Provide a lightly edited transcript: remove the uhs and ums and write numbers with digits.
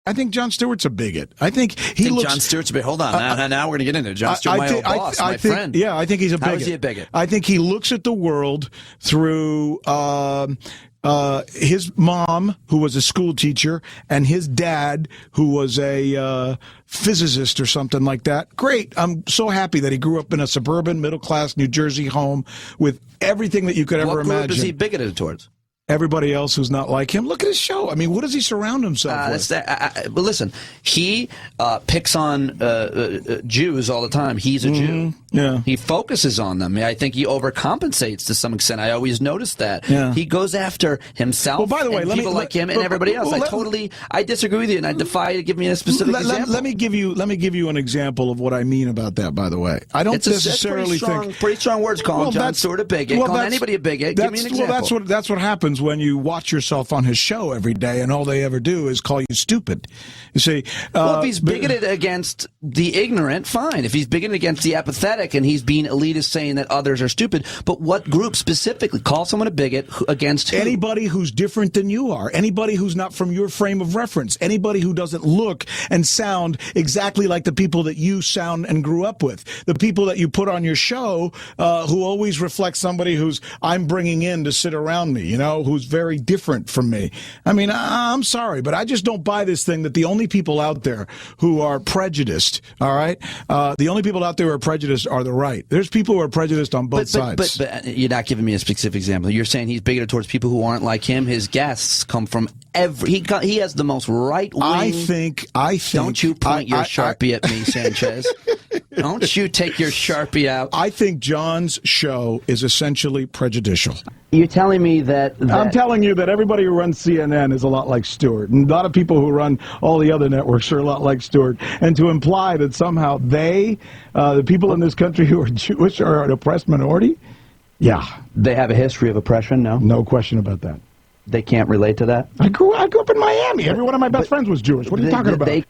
I think Jon Stewart's a bigot. I think Jon Stewart's a bigot. Hold on. Now we're going to get into it. Jon Stewart, my old boss, my friend. Yeah, I think he's a bigot. How is he a bigot? I think he looks at the world through his mom, who was a school teacher, and his dad, who was a physicist or something like that. Great. I'm so happy that he grew up in a suburban, middle-class New Jersey home with everything that you could ever imagine. What group is he bigoted towards? Everybody else who's not like him. Look at his show. I mean, what does he surround himself with? But listen, he picks on Jews all the time. He's a Jew. Yeah. He focuses on them. I think he overcompensates to some extent. I always noticed that. Yeah. He goes after himself. Well, by the way, and people like him and everybody else. I disastree with you, and I defy you to give me a specific example. Let me give you an example of what I mean about that. By the way, I don't necessarily think pretty strong words calling Jon Stewart a bigot. Calling anybody a bigot. Give me an example. Well, that's what happens when you watch yourself on his show every day, and all they ever do is call you stupid. You see, well, if he's bigoted against the ignorant, fine. If he's bigoted against the apathetic, and he's being elitist, saying that others are stupid, but what group specifically? Call someone a bigot against who? Anybody who's different than you are. Anybody who's not from your frame of reference. Anybody who doesn't look and sound exactly like the people that you sound and grew up with. The people that you put on your show, who always reflect somebody who's I'm bringing in to sit around me, who's very different from me. I mean, I'm sorry, but I just don't buy this thing that the only people out there who are prejudiced, all right? The only people out there who are prejudiced are the right. There's people who are prejudiced on both sides. But you're not giving me a specific example. You're saying he's bigoted towards people who aren't like him. His guests come from he has the most right wing. I think. Don't you point your Sharpie at me, Sanchez. Don't you take your Sharpie out. I think Jon's show is essentially prejudicial. You're telling me that I'm telling you that everybody who runs CNN is a lot like Stewart. And a lot of people who run all the other networks are a lot like Stewart. And to imply that somehow the people in this country who are Jewish, are an oppressed minority, yeah. They have a history of oppression, no? No question about that. They can't relate to that? I grew up in Miami. Every one of my best friends was Jewish. What are you talking about?